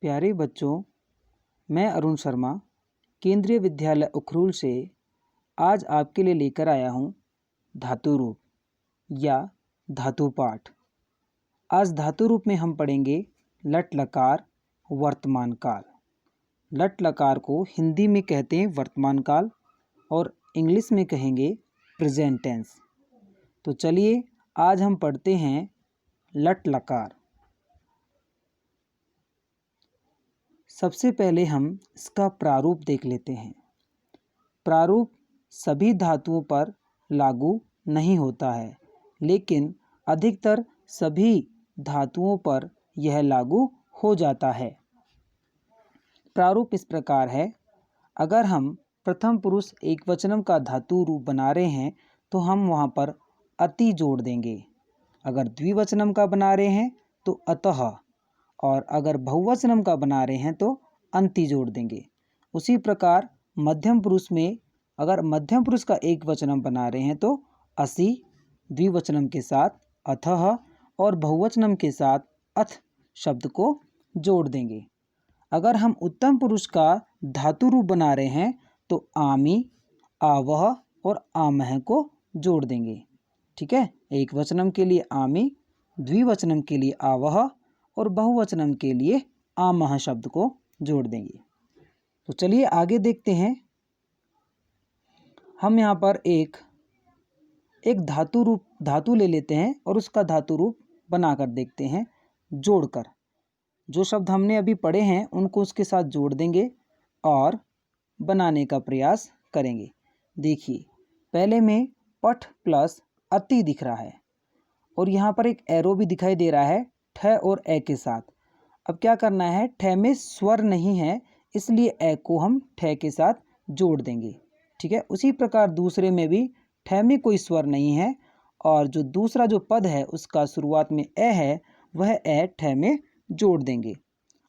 प्यारे बच्चों, मैं अरुण शर्मा केंद्रीय विद्यालय उखरूल से आज आपके लिए लेकर आया हूँ धातु रूप या धातु पाठ। आज धातु रूप में हम पढ़ेंगे लट लकार वर्तमान काल। लट लकार को हिंदी में कहते हैं वर्तमान काल और इंग्लिश में कहेंगे प्रेजेंट टेंस। तो चलिए आज हम पढ़ते हैं लट लकार। सबसे पहले हम इसका प्रारूप देख लेते हैं। प्रारूप सभी धातुओं पर लागू नहीं होता है, लेकिन अधिकतर सभी धातुओं पर यह लागू हो जाता है। प्रारूप इस प्रकार है। अगर हम प्रथम पुरुष एकवचनम का धातु रूप बना रहे हैं तो हम वहाँ पर अति जोड़ देंगे। अगर द्विवचनम का बना रहे हैं तो अतः, और अगर बहुवचनम का बना रहे हैं तो अंति जोड़ देंगे। उसी प्रकार मध्यम पुरुष में अगर मध्यम पुरुष का एक वचनम बना रहे हैं तो असि, द्विवचनम के साथ अथः और बहुवचनम के साथ अथ शब्द को जोड़ देंगे। अगर हम उत्तम पुरुष का धातु रूप बना रहे हैं तो आमी, आवह और आमह को जोड़ देंगे। ठीक है, एक वचनम के लिए आमी, द्विवचनम के लिए आवह और बहुवचनम के लिए आमह शब्द को जोड़ देंगे। तो चलिए आगे देखते हैं। हम यहाँ पर एक धातु ले लेते हैं और उसका धातु रूप बनाकर देखते हैं जोड़कर। जो शब्द हमने अभी पढ़े हैं उनको उसके साथ जोड़ देंगे और बनाने का प्रयास करेंगे। देखिए, पहले में पठ प्लस अति दिख रहा है और यहाँ पर एक एरो भी दिखाई दे रहा है ठ और ए के साथ। अब क्या करना है, ठ में स्वर नहीं है इसलिए ए को हम ठ के साथ जोड़ देंगे। ठीक है, उसी प्रकार दूसरे में भी ठ में कोई स्वर नहीं है और जो दूसरा जो पद है उसका शुरुआत में ए है वह ए ठ में जोड़ देंगे।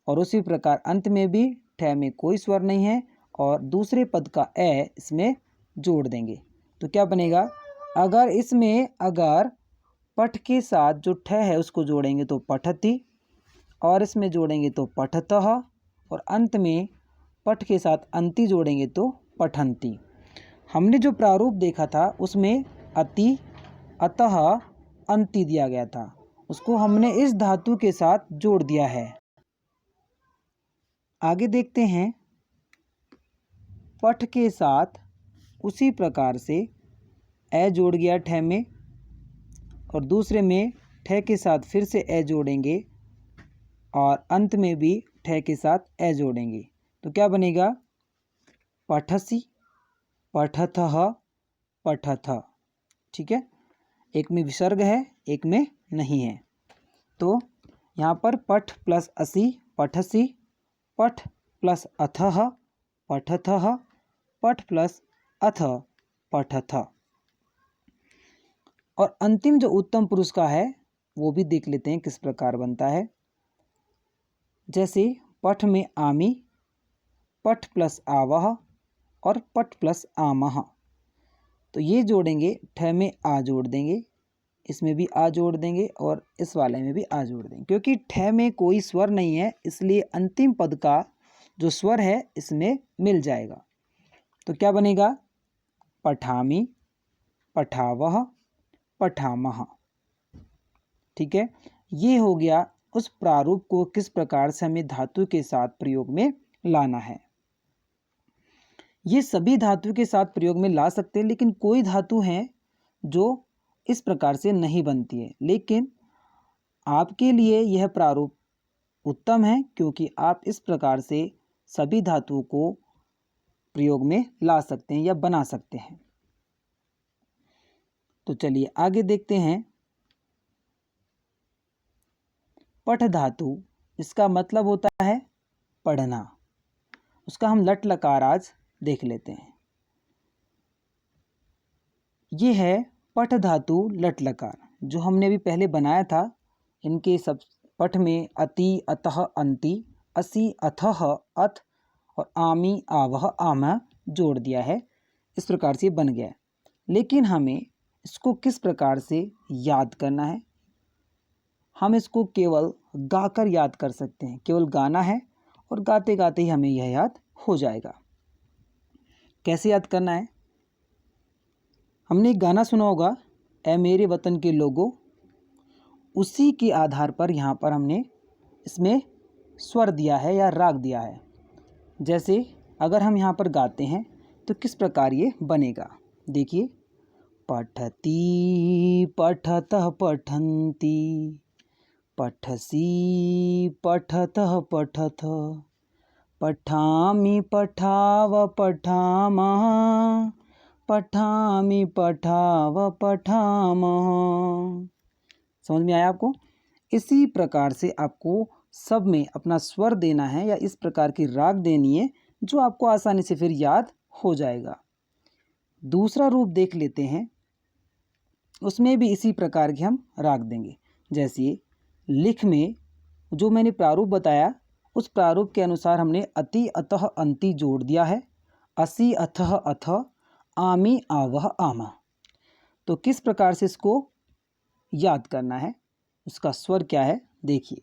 और उसी प्रकार अंत में भी ठ में कोई स्वर नहीं है और दूसरे पद का ए इसमें जोड़ देंगे। तो क्या बनेगा, अगर पठ के साथ जो ठ है उसको जोड़ेंगे तो पठति और इसमें जोड़ेंगे तो पठतः और अंत में पठ के साथ अंति जोड़ेंगे तो पठन्ति। हमने जो प्रारूप देखा था उसमें अति, अतः, अंति दिया गया था, उसको हमने इस धातु के साथ जोड़ दिया है। आगे देखते हैं, पठ के साथ उसी प्रकार से ए जोड़ गया ठ में और दूसरे में ठ के साथ फिर से ए जोड़ेंगे और अंत में भी ठ के साथ ए जोड़ेंगे। तो क्या बनेगा, पठसि, पठथः, पठथ। ठीक है, एक में विसर्ग है एक में नहीं है। तो यहाँ पर पठ प्लस असि पठसि, पठ प्लस अथः पठथः, पठ प्लस अथ पठथ। और अंतिम जो उत्तम पुरुष का है वो भी देख लेते हैं किस प्रकार बनता है। जैसे पठ में आमी, पठ प्लस आवह और पठ प्लस आमह। तो ये जोड़ेंगे, ठ में आ जोड़ देंगे, इसमें भी आ जोड़ देंगे और इस वाले में भी आ जोड़ देंगे। क्योंकि ठ में कोई स्वर नहीं है इसलिए अंतिम पद का जो स्वर है इसमें मिल जाएगा। तो क्या बनेगा, पठामी, पठावह, पठामह। ठीक है, ये हो गया उस प्रारूप को किस प्रकार से हमें धातु के साथ प्रयोग में लाना है। ये सभी धातु के साथ प्रयोग में ला सकते हैं, लेकिन कोई धातु है जो इस प्रकार से नहीं बनती है। लेकिन आपके लिए यह प्रारूप उत्तम है क्योंकि आप इस प्रकार से सभी धातुओं को प्रयोग में ला सकते हैं या बना सकते हैं। तो चलिए आगे देखते हैं। पठ धातु, इसका मतलब होता है पढ़ना। उसका हम लट लकार आज देख लेते हैं। ये है पठ धातु लट लकार जो हमने अभी पहले बनाया था। इनके सब पठ में अति, अतः, अंति, असि, अथः, अथ और आमी, आवह, आमः जोड़ दिया है। इस प्रकार से बन गया है। लेकिन हमें इसको किस प्रकार से याद करना है, हम इसको केवल गाकर याद कर सकते हैं। केवल गाना है और गाते गाते ही हमें यह याद हो जाएगा। कैसे याद करना है? हमने एक गाना सुना होगा, ऐ मेरे वतन के लोगों, उसी के आधार पर यहाँ पर हमने इसमें स्वर दिया है या राग दिया है। जैसे अगर हम यहाँ पर गाते हैं तो किस प्रकार ये बनेगा, देखिए। पठती पठतः पठन्ति, पठसि पठतः पठथ, पठामि पठाव पठामः, पठामि पठाव पठामः। समझ में आया आपको? इसी प्रकार से आपको सब में अपना स्वर देना है या इस प्रकार की राग देनी है जो आपको आसानी से फिर याद हो जाएगा। दूसरा रूप देख लेते हैं, उसमें भी इसी प्रकार के हम राग देंगे। जैसे लिख में जो मैंने प्रारूप बताया, उस प्रारूप के अनुसार हमने अति अतः अंति जोड़ दिया है। असि अथः अथ, आमी आवह आमा। तो किस प्रकार से इसको याद करना है, उसका स्वर क्या है, देखिए।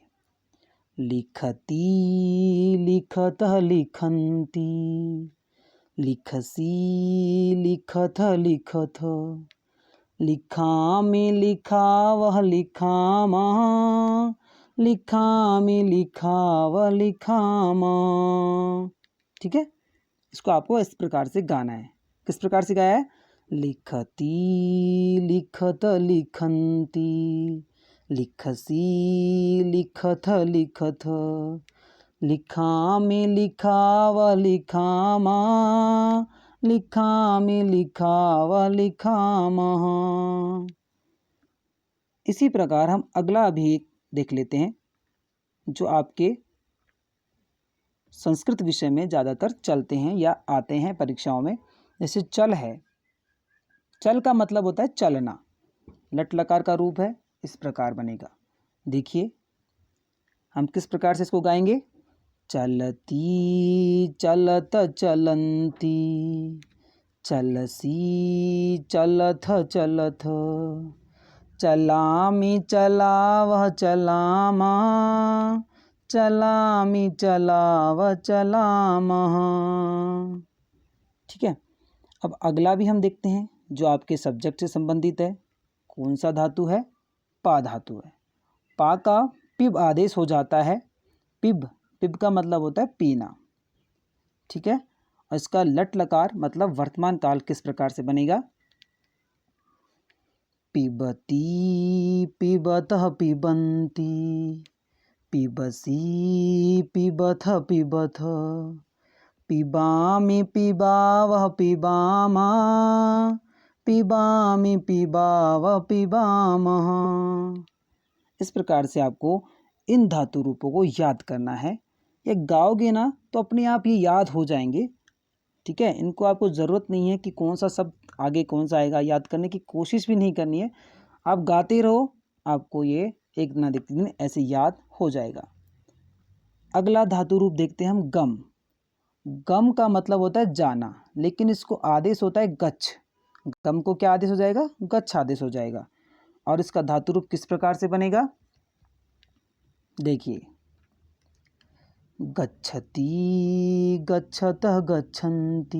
लिखती लिखतः लिखन्ति, लिखसि लिखतः लिखथ, लिखामि लिखावः लिखामः, लिखामि लिखावः लिखामः। ठीक है, इसको आपको इस प्रकार से गाना है। किस प्रकार से गाया है? लिखती लिखत लिखन्ति, लिखसि लिखथ लिखथ, लिखामि लिखावः लिखामः, लिखामि लिखावः लिखामः। इसी प्रकार हम अगला भी एक देख लेते हैं जो आपके संस्कृत विषय में ज़्यादातर चलते हैं या आते हैं परीक्षाओं में। जैसे चल है, चल का मतलब होता है चलना, लट लकार का रूप है, इस प्रकार बनेगा। देखिए हम किस प्रकार से इसको गाएंगे। चलती चलत चलन्ति, चलसि चलथ चलथ, चलामि चलावः चलामः, चलामि चलावः चलामः। ठीक है, अब अगला भी हम देखते हैं जो आपके सब्जेक्ट से संबंधित है। कौन सा धातु है? पा धातु है। पा का पिब आदेश हो जाता है। पिब, पिब का मतलब होता है पीना। ठीक है, और इसका लट लकार मतलब वर्तमान काल किस प्रकार से बनेगा। पिबती पिबतः पिबन्ति, पिबसि पिबथ पिबथ, पिबामि पिबावः पिबामः, पिबामि पिबावः पिबामः। इस प्रकार से आपको इन धातु रूपों को याद करना है। ये गाओगे ना तो अपने आप ये याद हो जाएंगे। ठीक है, इनको आपको ज़रूरत नहीं है कि कौन सा शब्द आगे कौन सा आएगा, याद करने की कोशिश भी नहीं करनी है। आप गाते रहो, आपको ये एक ना देखते दिन ऐसे याद हो जाएगा। अगला धातु रूप देखते हैं हम गम। गम का मतलब होता है जाना, लेकिन इसको आदेश होता है गच्छ। गम को क्या आदेश हो जाएगा? गच्छ आदेश हो जाएगा। और इसका धातु रूप किस प्रकार से बनेगा, देखिए। गच्छति गच्छतः गच्छन्ति,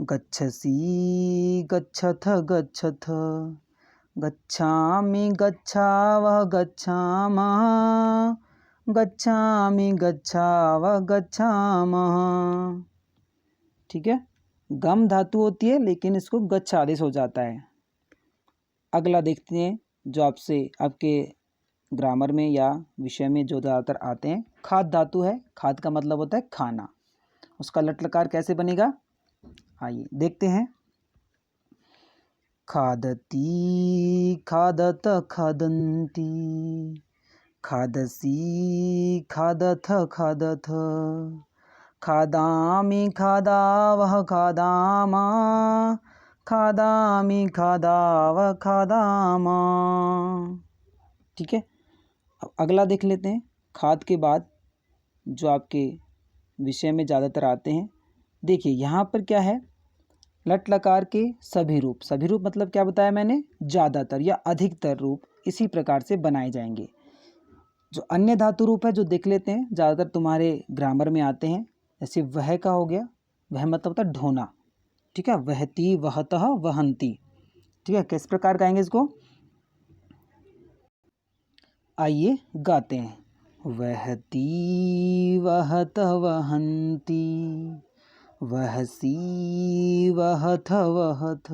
गच्छसि गच्छथ गच्छथ, गच्छामि गच्छावः गच्छामः, गच्छामि गच्छावः गच्छामः। ठीक है, गम धातु होती है लेकिन इसको गच्छ आदेश हो जाता है। अगला देखते हैं जो आपसे आपके ग्रामर में या विषय में जो ज़्यादातर आते हैं। खाद धातु है। खाद का मतलब होता है खाना। उसका लट लकार कैसे बनेगा, आइए देखते हैं। खादती खादत खादन्ति, खादसि खादथ खादथ, खादामि खादावः खादामः, खादामि खादावः खादामः। ठीक है, अब अगला देख लेते हैं। खाद के बाद जो आपके विषय में ज़्यादातर आते हैं, देखिए यहाँ पर क्या है, लट लकार के सभी रूप। सभी रूप मतलब क्या बताया मैंने, ज़्यादातर या अधिकतर रूप इसी प्रकार से बनाए जाएंगे। जो अन्य धातु रूप है जो देख लेते हैं, ज़्यादातर तुम्हारे ग्रामर में आते हैं। जैसे वह का हो गया, वह मतलब होता है ढोना, ठीक है, वहती वहतः वहंती, ठीक है। किस प्रकार गाएंगे इसको, आइए गाते हैं। वहती वहतः वहंती, वहसी वहथ वहथ,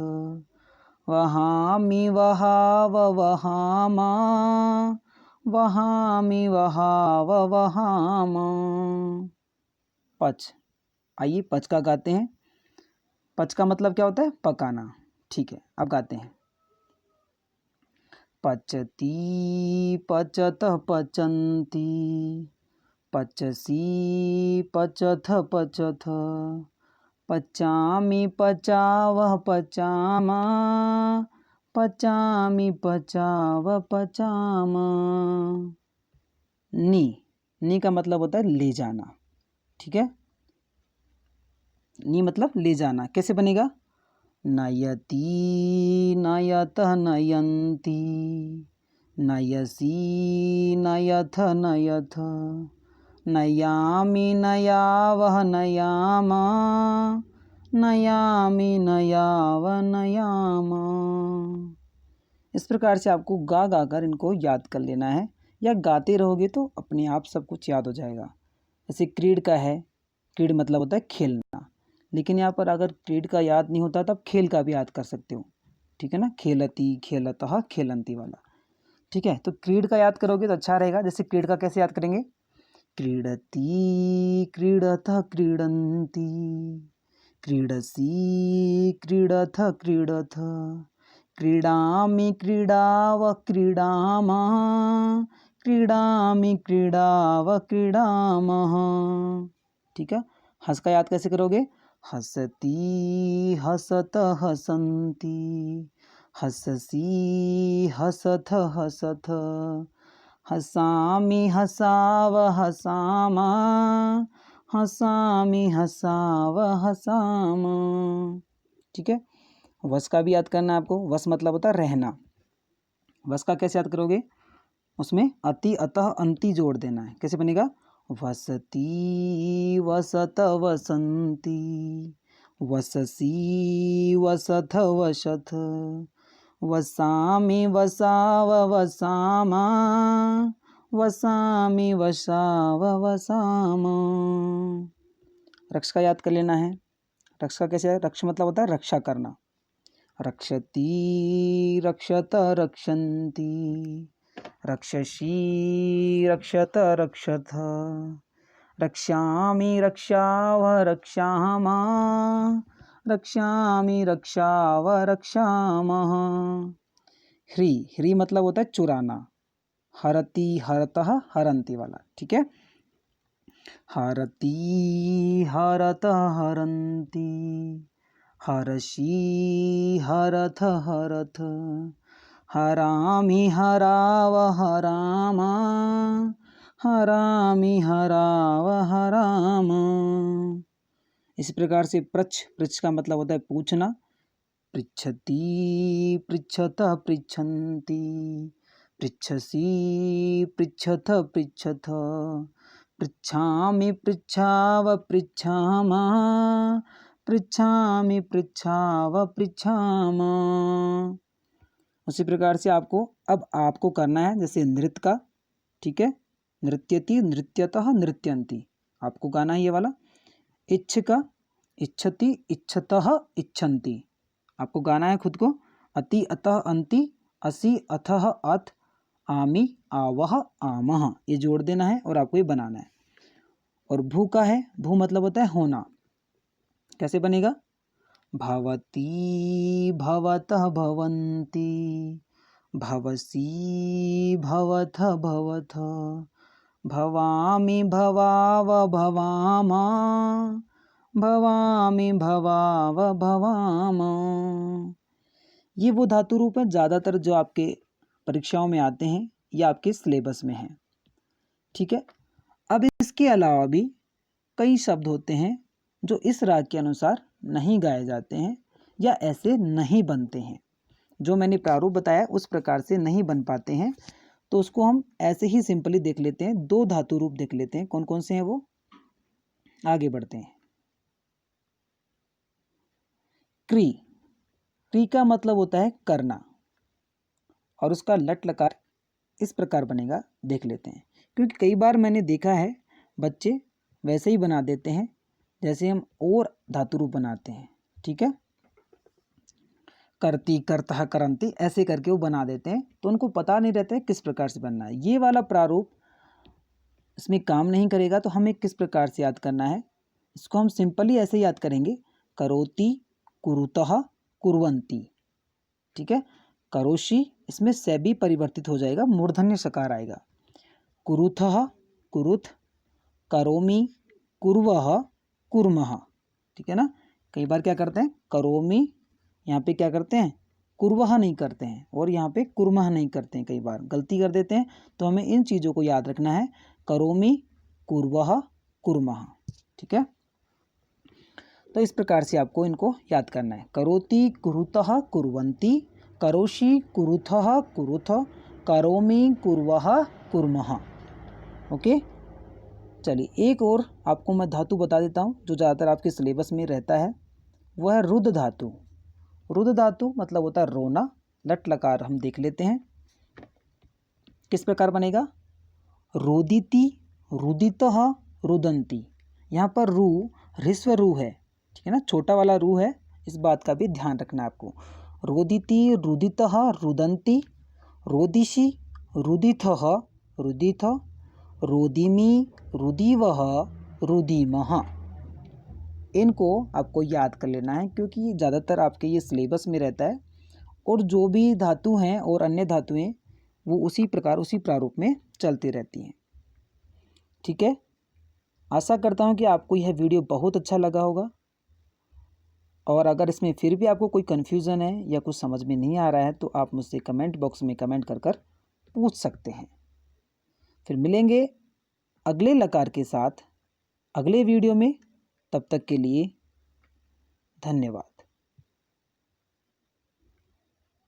वहामि वहाव वहामा, वहामि वहाव वहाम। पच, आइए पच का गाते हैं। पच का मतलब क्या होता है, पकाना, ठीक है। अब गाते हैं। पचती पचतः पचन्ति, पचसी पचथ पचथ, पचामि पचावः पचामा, पचामि पचाव पचाम। नी का मतलब होता है ले जाना, ठीक है। नी मतलब ले जाना। कैसे बनेगा, नयति नयतः नयन्ति, नयसी नयथ नयथ, नयामि नयावः नयामा, नयामि नयाव नयाम। इस प्रकार से आपको गा गा कर इनको याद कर लेना है, या गाते रहोगे तो अपने आप सब कुछ याद हो जाएगा। जैसे क्रीड का है, क्रीड मतलब होता है खेलना, लेकिन यहाँ पर अगर क्रीड का याद नहीं होता तब खेल का भी याद कर सकते हो, ठीक है ना, खेलती खेलतः खेलंती वाला, ठीक है। तो क्रीड का याद करोगे तो अच्छा रहेगा। जैसे क्रीड का कैसे याद करेंगे, क्रीडती क्रीडतः क्रीडन्ति, क्रीडसी क्रीडथ क्रीडथ, क्रीडामि क्रीडाव क्रीडामा, क्रीडामि क्रीडाव क्रीडामः, ठीक है। हंस का याद कैसे करोगे, हसती हसत हसन्ति, हससी हसथ हसथ, हसामि हसाव हसामा, हसामि हसाव हसाम, ठीक है। वस का भी याद करना है आपको। वस मतलब होता है रहना। वस का कैसे याद करोगे, उसमें अति अतः अंति जोड़ देना है। कैसे बनेगा, वसती वसत वसंती, वससी वसथ वसथ, वसामि वसाव वसामा, वसामि वसाव वसाम। रक्ष का याद कर लेना है। रक्ष का कैसे है, रक्ष मतलब होता है रक्षा करना। रक्षती रक्षत रक्षन्ति, रक्षसी रक्षत रक्षथ, रक्षामि रक्षाव रक्षामा, रक्षामि रक्षाव रक्षामः। ह्री मतलब होता है चुराना। हरति हरतः हरन्ति वाला, ठीक है। हरति हरतः हरन्ति, हरषि हरथ हरथ, हरामि हराव हरामा, हरामि हराव हराम। इस प्रकार से पृच्छ का मतलब होता है पूछना। पृच्छति पृच्छतः पृच्छन्ति, पृच्छसि पृच्छथ पृच्छथ, पृच्छामि पृच्छाव पृच्छामा, पृच्छामि पृच्छाव पृच्छाम। उसी प्रकार से आपको करना है जैसे नृत्य का, ठीक है। नृत्यति नृत्यतः नृत्यन्ति, आपको गाना है ये वाला। इच्छ का इच्छति इच्छतः इच्छन्ति, आपको गाना है खुद को। अति अतः अंति, असि अथः अथ, आमि आवह आमः, ये जोड़ देना है और आपको ये बनाना है। और भू का है, भू मतलब होता है होना। कैसे बनेगा, भवती भवतः भवन्ति, भवसी भवथ भवथ, भवामि भवाव भवामा, भवामि भवाव भवाम। ये वो धातु रूप है ज़्यादातर जो आपके परीक्षाओं में आते हैं या आपके सिलेबस में हैं, ठीक है। अब इसके अलावा भी कई शब्द होते हैं जो इस राग के अनुसार नहीं गाए जाते हैं या ऐसे नहीं बनते हैं। जो मैंने प्रारूप बताया उस प्रकार से नहीं बन पाते हैं, तो उसको हम ऐसे ही सिंपली देख लेते हैं, दो धातु रूप देख लेते हैं, कौन कौन से हैं वो। आगे बढ़ते हैं। क्री, क्री का मतलब होता है करना, और उसका लट लकार इस प्रकार बनेगा, देख लेते हैं। क्योंकि कई बार मैंने देखा है बच्चे वैसे ही बना देते हैं जैसे हम और धातु रूप बनाते हैं, ठीक है, करती, करता, करंती, ऐसे करके वो बना देते हैं, तो उनको पता नहीं रहता है किस प्रकार से बनना है। ये वाला प्रारूप इसमें काम नहीं करेगा, तो हमें किस प्रकार से याद करना है, इसको हम सिंपली ऐसे याद करेंगे, करोति, कुरुतः, कुर्वन्ति, ठीक है। करोषि, इसमें से भी परिवर्तित हो जाएगा, मूर्धन्य सकार आएगा। कुरुथः, कुरुथ, करोमि, कुर्वः, कुर्मः, ठीक है ना। कई बार क्या करते हैं, करोमि, यहाँ पे क्या करते हैं, कुर्वः नहीं करते हैं, और यहाँ पे कुर्मः नहीं करते हैं, कई बार गलती कर देते हैं। तो हमें इन चीज़ों को याद रखना है, करोमि, कुर्वः, कुर्मः, ठीक है। तो इस प्रकार से आपको इनको याद करना है, करोति, कुरुतः, कुर्वन्ति, करोषि, कुरुथः, कुरुथ, करोमि, कुर्वः, कुर्मः। ओके, चलिए एक और आपको मैं धातु बता देता हूँ जो ज़्यादातर आपके सिलेबस में रहता है, वह है रुद्ध धातु। रुद्ध धातु मतलब होता है रोना, लट लकार हम देख लेते हैं किस प्रकार बनेगा, रोदिति, रुदितः, रुदन्ति। यहाँ पर रू ह्रस्व रू है, ठीक है ना, छोटा वाला रू है, इस बात का भी ध्यान रखना है आपको। रोदिति, रुदितः, रुदन्ति, रोदिषि, रुदिथः, रुदिथ, रोदिमि, रुदिवः, रुदिमः। इनको आपको याद कर लेना है क्योंकि ज़्यादातर आपके ये सिलेबस में रहता है, और जो भी धातु हैं और अन्य धातुएं वो उसी प्रकार उसी प्रारूप में चलती रहती हैं, ठीक है। आशा करता हूँ कि आपको यह वीडियो बहुत अच्छा लगा होगा, और अगर इसमें फिर भी आपको कोई कन्फ्यूज़न है या कुछ समझ में नहीं आ रहा है तो आप मुझसे कमेंट बॉक्स में कमेंट कर पूछ सकते हैं। फिर मिलेंगे अगले लकार के साथ अगले वीडियो में, तब तक के लिए धन्यवाद।